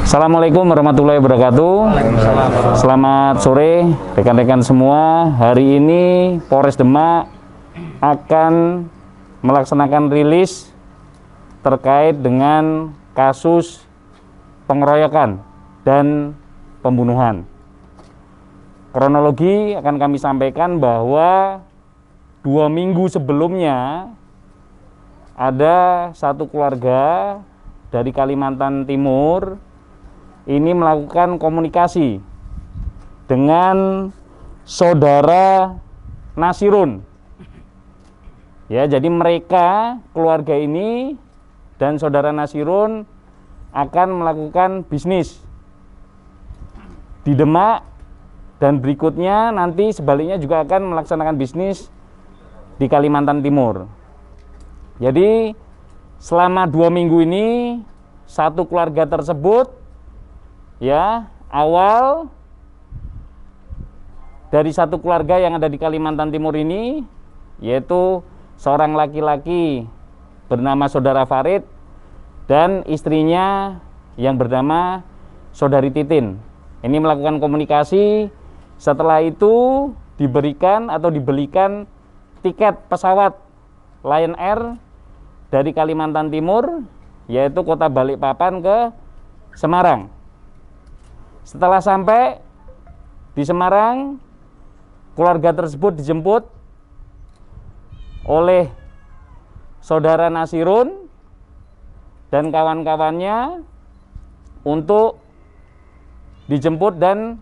Assalamualaikum warahmatullahi wabarakatuh. Selamat sore rekan-rekan semua. Hari ini Polres Demak akan melaksanakan rilis terkait dengan kasus pengeroyokan dan pembunuhan. Kronologi akan kami sampaikan bahwa 2 minggu sebelumnya ada satu keluarga dari Kalimantan Timur ini melakukan komunikasi dengan saudara Nasirun. Ya, jadi mereka keluarga ini dan saudara Nasirun akan melakukan bisnis di Demak dan berikutnya nanti sebaliknya juga akan melaksanakan bisnis di Kalimantan Timur. Jadi selama 2 minggu ini satu keluarga tersebut ya awal dari satu keluarga yang ada di Kalimantan Timur ini, yaitu seorang laki-laki bernama saudara Farid dan istrinya yang bernama saudari Titin. Ini melakukan komunikasi, setelah itu diberikan atau dibelikan tiket pesawat Lion Air dari Kalimantan Timur, yaitu kota Balikpapan ke Semarang. Setelah sampai di Semarang, keluarga tersebut dijemput oleh saudara Nasirun dan kawan-kawannya untuk dijemput dan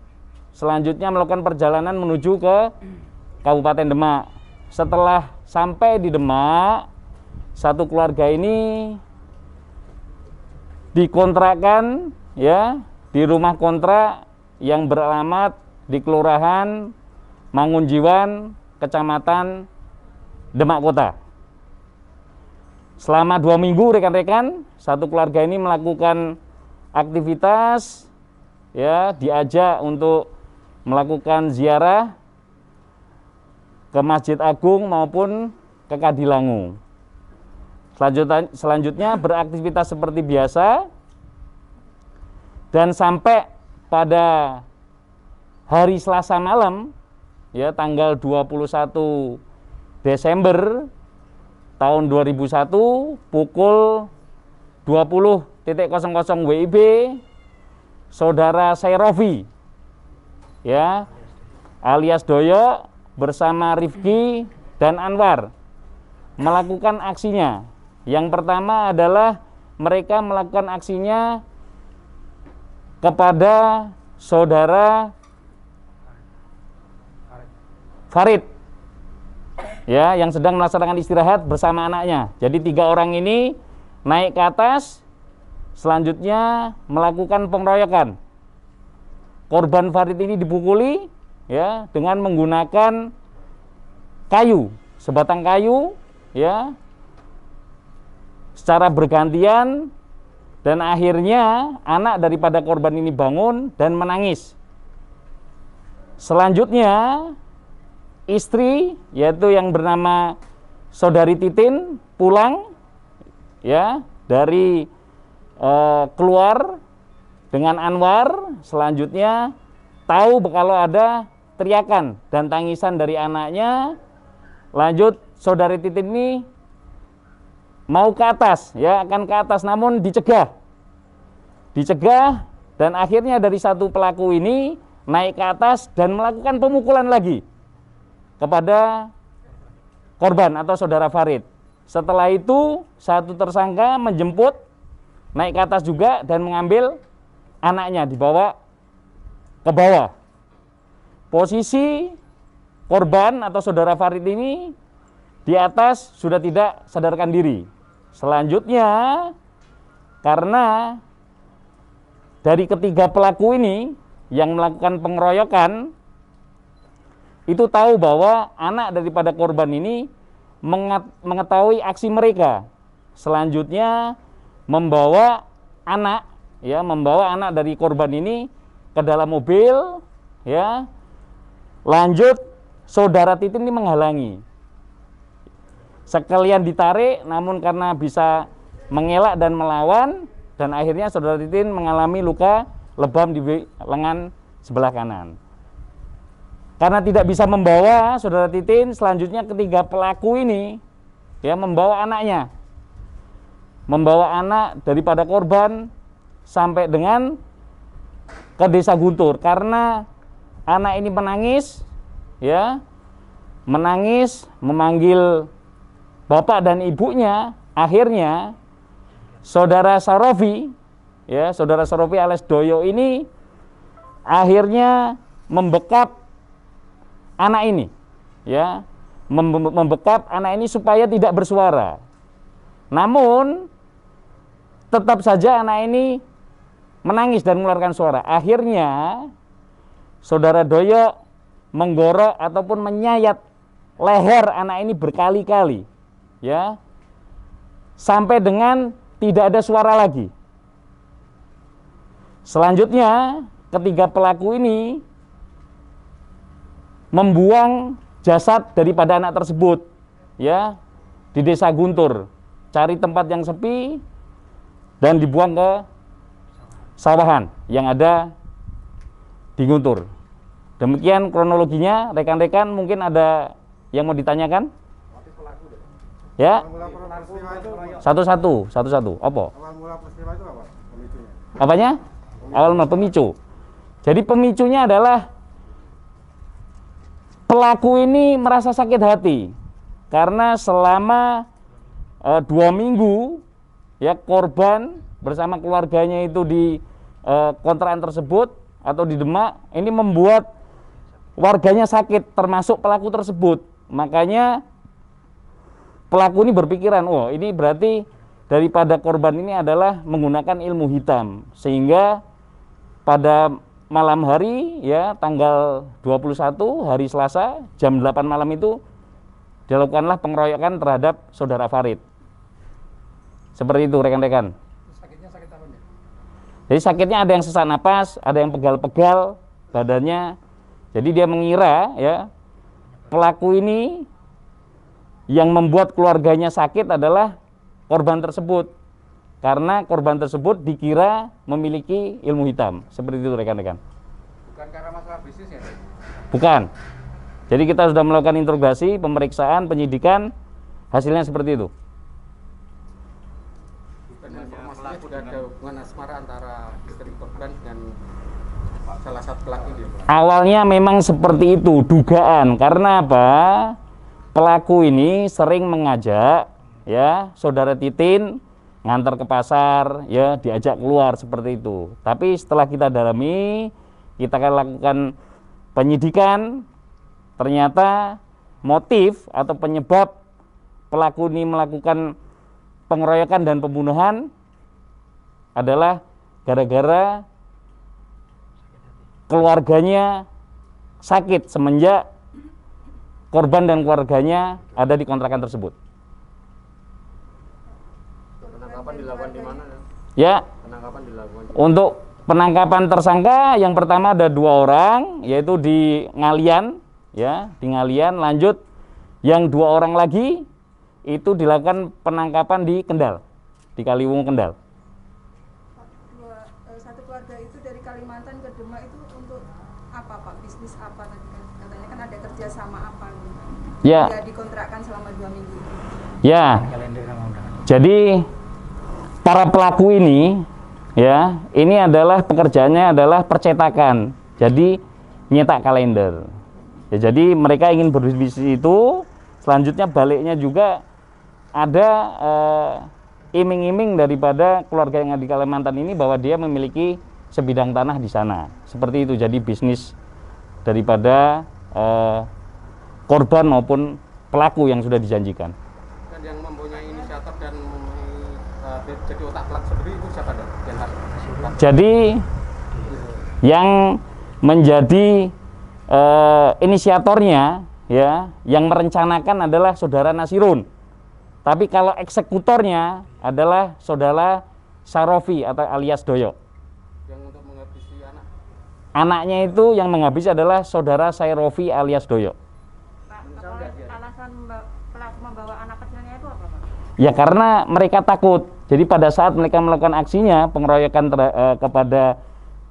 selanjutnya melakukan perjalanan menuju ke Kabupaten Demak. Setelah sampai di Demak, satu keluarga ini dikontrakkan ya di rumah kontrak yang beralamat di Kelurahan Mangunjiwan, Kecamatan Demak Kota. Selama 2 minggu rekan-rekan, satu keluarga ini melakukan aktivitas ya, diajak untuk melakukan ziarah ke Masjid Agung maupun ke Kadilangu. Selanjutnya beraktivitas seperti biasa. Dan sampai pada hari Selasa malam, ya tanggal 21 Desember tahun 2001 pukul 20.00 WIB, saudara Sairofi, ya alias Doyo bersama Rifki dan Anwar melakukan aksinya. Yang pertama adalah mereka melakukan aksinya kepada saudara Farid ya, yang sedang melaksanakan istirahat bersama anaknya. Jadi 3 orang ini naik ke atas, selanjutnya melakukan pengeroyokan. Korban Farid ini dipukuli ya dengan menggunakan kayu, sebatang kayu ya, secara bergantian. Dan akhirnya anak daripada korban ini bangun dan menangis. Selanjutnya istri, yaitu yang bernama saudari Titin, pulang ya dari keluar dengan Anwar. Selanjutnya tahu kalau ada teriakan dan tangisan dari anaknya. Lanjut saudari Titin ini mau ke atas, ya akan ke atas, namun dicegah dan akhirnya dari satu pelaku ini naik ke atas dan melakukan pemukulan lagi kepada korban atau saudara Farid. Setelah itu satu tersangka menjemput, naik ke atas juga dan mengambil anaknya, dibawa ke bawah. Posisi korban atau saudara Farid ini di atas sudah tidak sadarkan diri. Selanjutnya, karena dari ketiga pelaku ini yang melakukan pengeroyokan itu tahu bahwa anak daripada korban ini mengetahui aksi mereka. Selanjutnya membawa anak dari korban ini ke dalam mobil ya. Lanjut saudara Titin ini menghalangi. Sekalian ditarik, namun karena bisa mengelak dan melawan, dan akhirnya saudara Titin mengalami luka lebam di lengan sebelah kanan. Karena tidak bisa membawa, saudara Titin selanjutnya ketiga pelaku ini ya membawa anaknya, membawa anak daripada korban sampai dengan ke desa Guntur, karena anak ini menangis ya, menangis memanggil bapak dan ibunya. Akhirnya saudara Sarofi ya, saudara Sarofi alias Doyo ini akhirnya membekap anak ini ya, membekap anak ini supaya tidak bersuara. Namun tetap saja anak ini menangis dan mengeluarkan suara. Akhirnya saudara Doyo menggorok ataupun menyayat leher anak ini berkali-kali ya, sampai dengan tidak ada suara lagi. Selanjutnya ketiga pelaku ini membuang jasad daripada anak tersebut ya di desa Guntur, cari tempat yang sepi dan dibuang ke sawahan yang ada di Guntur. Demikian kronologinya, rekan-rekan. Mungkin ada yang mau ditanyakan? Ya, satu-satu. Apa? Awal mula peristiwa itu apa? Pemicunya? Apanya? Awal mula pemicu. Jadi pemicunya adalah pelaku ini merasa sakit hati karena selama 2 minggu ya korban bersama keluarganya itu di kontrakan tersebut atau di Demak, ini membuat warganya sakit, termasuk pelaku tersebut. Makanya pelaku ini berpikiran, oh ini berarti daripada korban ini adalah menggunakan ilmu hitam, sehingga pada malam hari ya tanggal 21 hari Selasa jam 8 malam itu dilakukanlah pengeroyokan terhadap saudara Farid. Seperti itu rekan-rekan. Sakitnya sakit apa nih? Jadi sakitnya ada yang sesak napas, ada yang pegal-pegal badannya. Jadi dia mengira ya pelaku ini yang membuat keluarganya sakit adalah korban tersebut, karena korban tersebut dikira memiliki ilmu hitam. Seperti itu rekan-rekan. Bukan karena masalah bisnis ya? Bukan. Jadi kita sudah melakukan interogasi, pemeriksaan, penyidikan, hasilnya seperti itu. Bukan informasinya sudah ada hubungan asmara antara istri korban dengan salah satu pelaku dia. Awalnya memang seperti itu dugaan, karena apa? Pelaku ini sering mengajak ya saudara Titin ngantar ke pasar ya, diajak keluar seperti itu. Tapi setelah kita dalami, kita akan lakukan penyidikan, ternyata motif atau penyebab pelaku ini melakukan pengeroyokan dan pembunuhan adalah gara-gara keluarganya sakit semenjak korban dan keluarganya ada di kontrakan tersebut. Penangkapan dilakukan di mana? Ya, Penangkapan dilakukan. untuk penangkapan tersangka yang pertama ada 2 orang, yaitu di Ngalian, ya, di Ngalian. Lanjut yang 2 orang lagi itu dilakukan penangkapan di Kendal, di Kaliwungu Kendal. Satu keluarga itu dari Kalimantan ke Demak itu untuk apa Pak? Bisnis apa tadi kan? Katanya kan ada kerja sama apa gitu. Ya. Dia dikontrakkan selama 2 minggu. Ya. Jadi para pelaku ini ya, ini adalah pekerjaannya adalah percetakan. Jadi nyetak kalender. Ya, jadi mereka ingin berbisnis itu, selanjutnya baliknya juga ada iming-iming daripada keluarga yang ada di Kalimantan ini bahwa dia memiliki sebidang tanah di sana. Seperti itu, jadi bisnis daripada korban maupun pelaku yang sudah dijanjikan. Dan yang mempunyai inisiator dan jadi otak pelaku sendiri itu siapa dong? Jadi yang menjadi inisiatornya ya, yang merencanakan adalah saudara Nasirun. Tapi kalau eksekutornya adalah saudara Sarofi atau alias Doyo. Yang untuk menghabisi anak. Anaknya itu yang menghabisi adalah saudara Sarofi alias Doyo. Pak, alasan pelaku membawa anak kecilnya itu apa Pak? Ya karena mereka takut Jadi pada saat mereka melakukan aksinya pengeroyokan kepada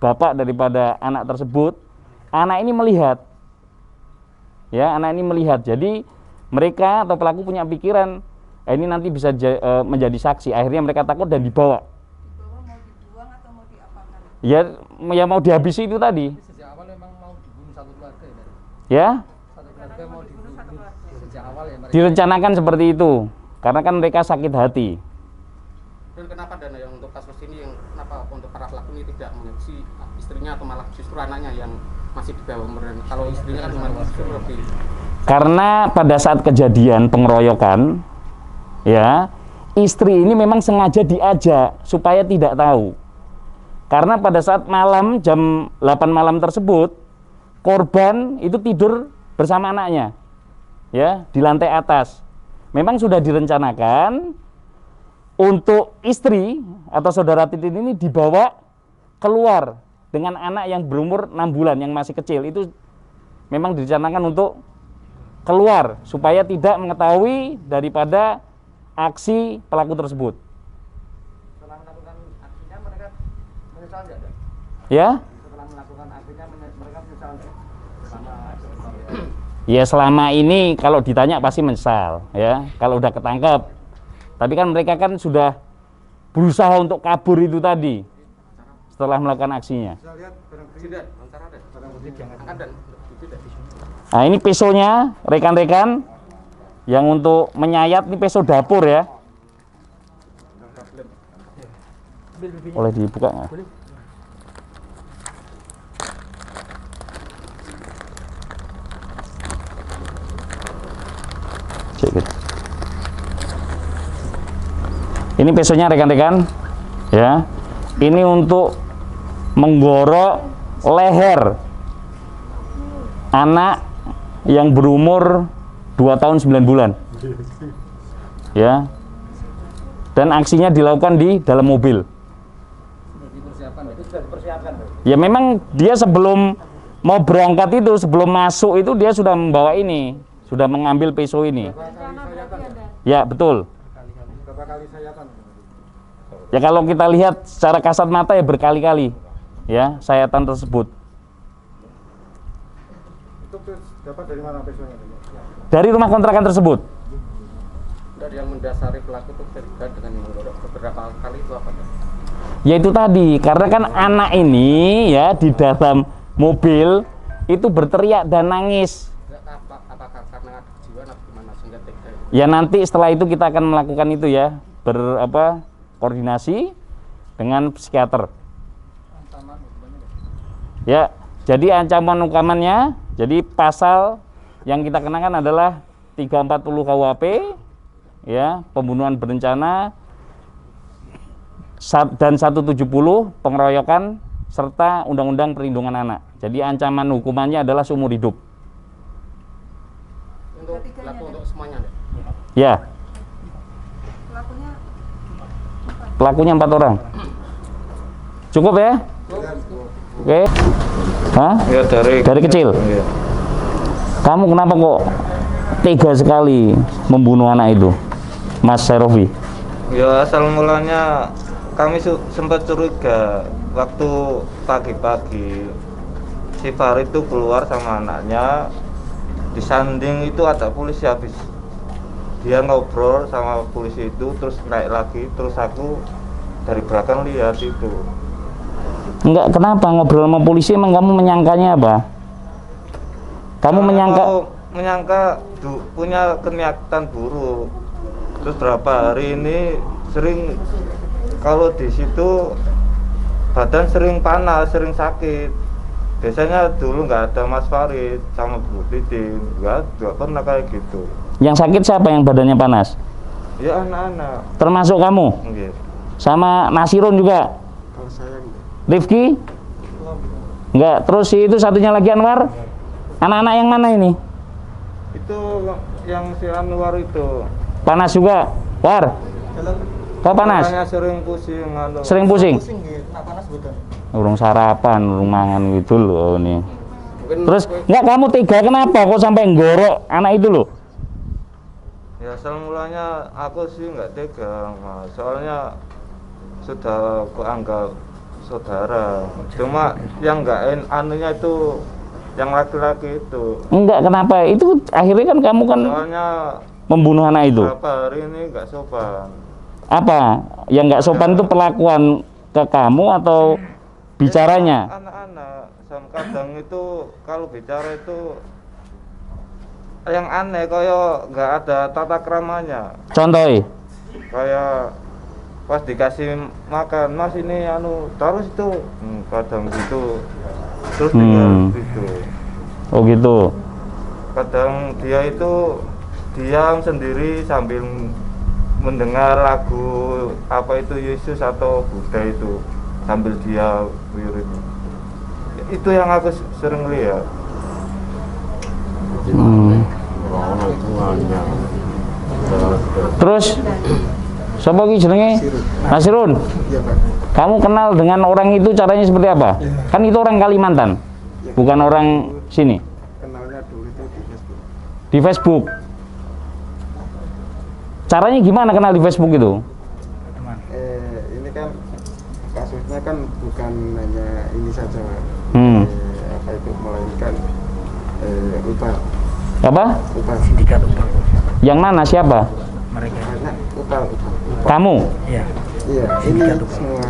bapak daripada anak tersebut, anak ini melihat. Ya, anak ini melihat. Jadi mereka atau pelaku punya pikiran, ini nanti bisa menjadi saksi. Akhirnya mereka takut dan dibawa. Dibawa mau dibuang atau mau diapakan? Ya mau dihabisi itu tadi. Sejak awal memang mau dibunuh satu keluarga ya? Ya, Satu keluarga mau dibunuh sejak awal ya mereka. direncanakan seperti itu. Karena kan mereka sakit hati. Dan kenapa dana yang untuk kasus ini yang kenapa untuk para pelaku ini tidak menghabisi istrinya atau malah justru anaknya yang masih di bawah umur? Kalau istrinya kan cuma justru lebih. Karena pada saat kejadian pengeroyokan, ya, istri ini memang sengaja diajak supaya tidak tahu. Karena pada saat malam jam 8 malam tersebut, korban itu tidur bersama anaknya, ya, di lantai atas. Memang sudah direncanakan untuk istri atau saudara Titin ini dibawa keluar dengan anak yang berumur 6 bulan yang masih kecil. Itu memang direncanakan untuk keluar supaya tidak mengetahui daripada aksi pelaku tersebut. Setelah melakukan aksinya mereka menyesal nggak? Ya? Setelah melakukan aksinya mereka menyesal nggak? Ya selama ini kalau ditanya pasti menyesal, ya. Kalau udah ketangkep. Tapi kan mereka kan sudah berusaha untuk kabur itu tadi setelah melakukan aksinya. Nah ini pesonya rekan-rekan yang untuk menyayat, ini peso dapur ya. Boleh dibuka nggak? Cek gitu. Ini pesonya rekan-rekan, ya. Ini untuk menggorok leher anak yang berumur 2 tahun 9 bulan, ya. Dan aksinya dilakukan di dalam mobil. Ya memang dia sebelum mau berangkat itu, sebelum masuk itu dia sudah membawa ini, sudah mengambil peso ini. Ya betul. Ya kalau kita lihat secara kasat mata ya berkali-kali ya sayatan tersebut. Itu dapat dari mana pesonya? Dari rumah kontrakan tersebut. Dari yang mendasari pelaku itu terlibat dengan menggorok beberapa kali itu apa? Ya itu tadi, karena kan anak ini ya di dalam mobil itu berteriak dan nangis. Apakah karena ada kejiwaan atau gimana sehingga tega? Ya nanti setelah itu kita akan melakukan itu ya, koordinasi dengan psikiater. Ya, jadi ancaman hukumannya, jadi pasal yang kita kenakan adalah 340 KUHP, ya, pembunuhan berencana dan 170 pengeroyokan serta Undang-Undang Perlindungan Anak. Jadi ancaman hukumannya adalah seumur hidup. Untuk pelaku untuk semuanya, deh? Ya. Pelakunya 4 orang. Cukup ya? Oke. Hah? Ya Dari kecil. Ya. Kamu kenapa kok tega sekali membunuh anak itu, Mas Serofi? Ya asal mulanya kami sempat curiga waktu pagi-pagi si Farid itu keluar sama anaknya, di sanding itu ada polisi habis. Dia ngobrol sama polisi itu terus naik lagi, terus aku dari belakang lihat itu. Enggak, kenapa ngobrol sama polisi? Emang kamu menyangkanya apa? Kamu menyangka punya keniatan buruk. Terus berapa hari ini sering kalau di situ badan sering panas, sering sakit. Biasanya dulu nggak ada Mas Farid sama Bu Titin, nggak pernah kayak gitu. Yang sakit siapa yang badannya panas? Ya anak-anak. Termasuk kamu? Nggih. Sama Nasirun juga? Kalau saya Rifki? Enggak. Terus itu satunya lagi Anwar? Anak-anak yang mana ini? Itu yang si Anwar itu. Panas juga? War? Kok panas? Katanya sering pusing. Sering pusing? panas betul. Urung sarapan, urung mangan gitu loh ini. Mungkin Terus enggak, kamu tega kenapa kok sampai nggorok anak itu loh? Ya asal mulanya aku sih nggak tega Mas, soalnya sudah aku anggap saudara. Cuma yang nggak anunya itu yang laki-laki itu. Enggak, kenapa? Itu akhirnya kan kamu kan Soalnya membunuh anak itu. beberapa hari ini nggak sopan. Apa? Yang nggak sopan itu perlakuan ke kamu atau bicaranya? Anak-anak kadang itu kalau bicara itu yang aneh, kayak nggak ada tata keramanya. Contoh, Kayak pas dikasih makan, Mas ini anu taruh situ, kadang gitu, terus tinggal gitu. oh gitu. Kadang dia itu diam sendiri sambil mendengar lagu apa itu Yesus atau Buddha itu sambil dia wirid. Itu yang aku sering lihat. Terus siapa ki jenenge? Nasirun. Iya Pak. Kamu kenal dengan orang itu caranya seperti apa? Kan itu orang Kalimantan, bukan orang sini. Kenalnya dulu itu di Facebook. Di Facebook. Caranya gimana kenal di Facebook itu? Ini kan kasusnya kan bukan hanya ini saja Pak. Apa itu melainkan upah Apa? Sindikat upah. Yang mana? Siapa? Mereka. banyak upah. Kamu? Iya. Iya, ini semua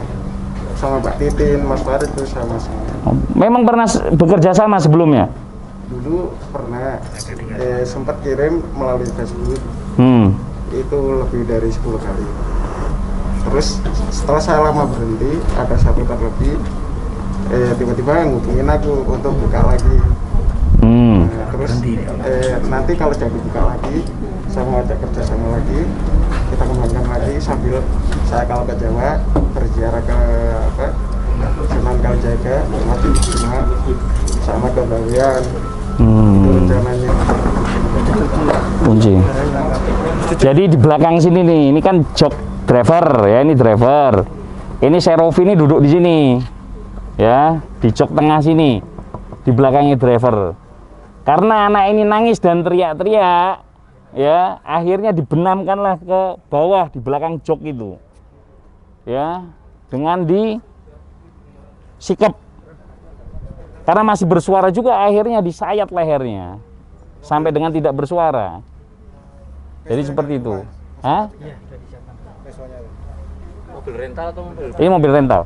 sama Pak Titin, Mas Farid itu sama semua. Memang pernah bekerja sama sebelumnya? Dulu pernah sempat kirim melalui Facebook. Itu lebih dari 10 kali. Terus setelah saya lama berhenti, ada 1 tahun lebih, tiba-tiba ngubungin aku untuk buka lagi. Nah, terus nanti kalau jadi buka lagi, saya mau ajak kerja sama lagi, kita kembangkan lagi sambil saya kalau ke Jawa berziarah ke Sunan Kalijaga, mati sama ke Bawean. Itu rencananya. Kunci. Jadi di belakang sini nih, ini kan jok driver ya, ini driver. Ini Serovi ini duduk di sini, ya, di jok tengah sini, di belakangnya driver. Karena anak ini nangis dan teriak-teriak, ya, akhirnya dibenamkanlah ke bawah di belakang jok itu, ya, dengan disikap. Karena masih bersuara juga, akhirnya disayat lehernya sampai dengan tidak bersuara. Jadi seperti itu. Hah? Mobil rental atau mobil? Ini mobil rental.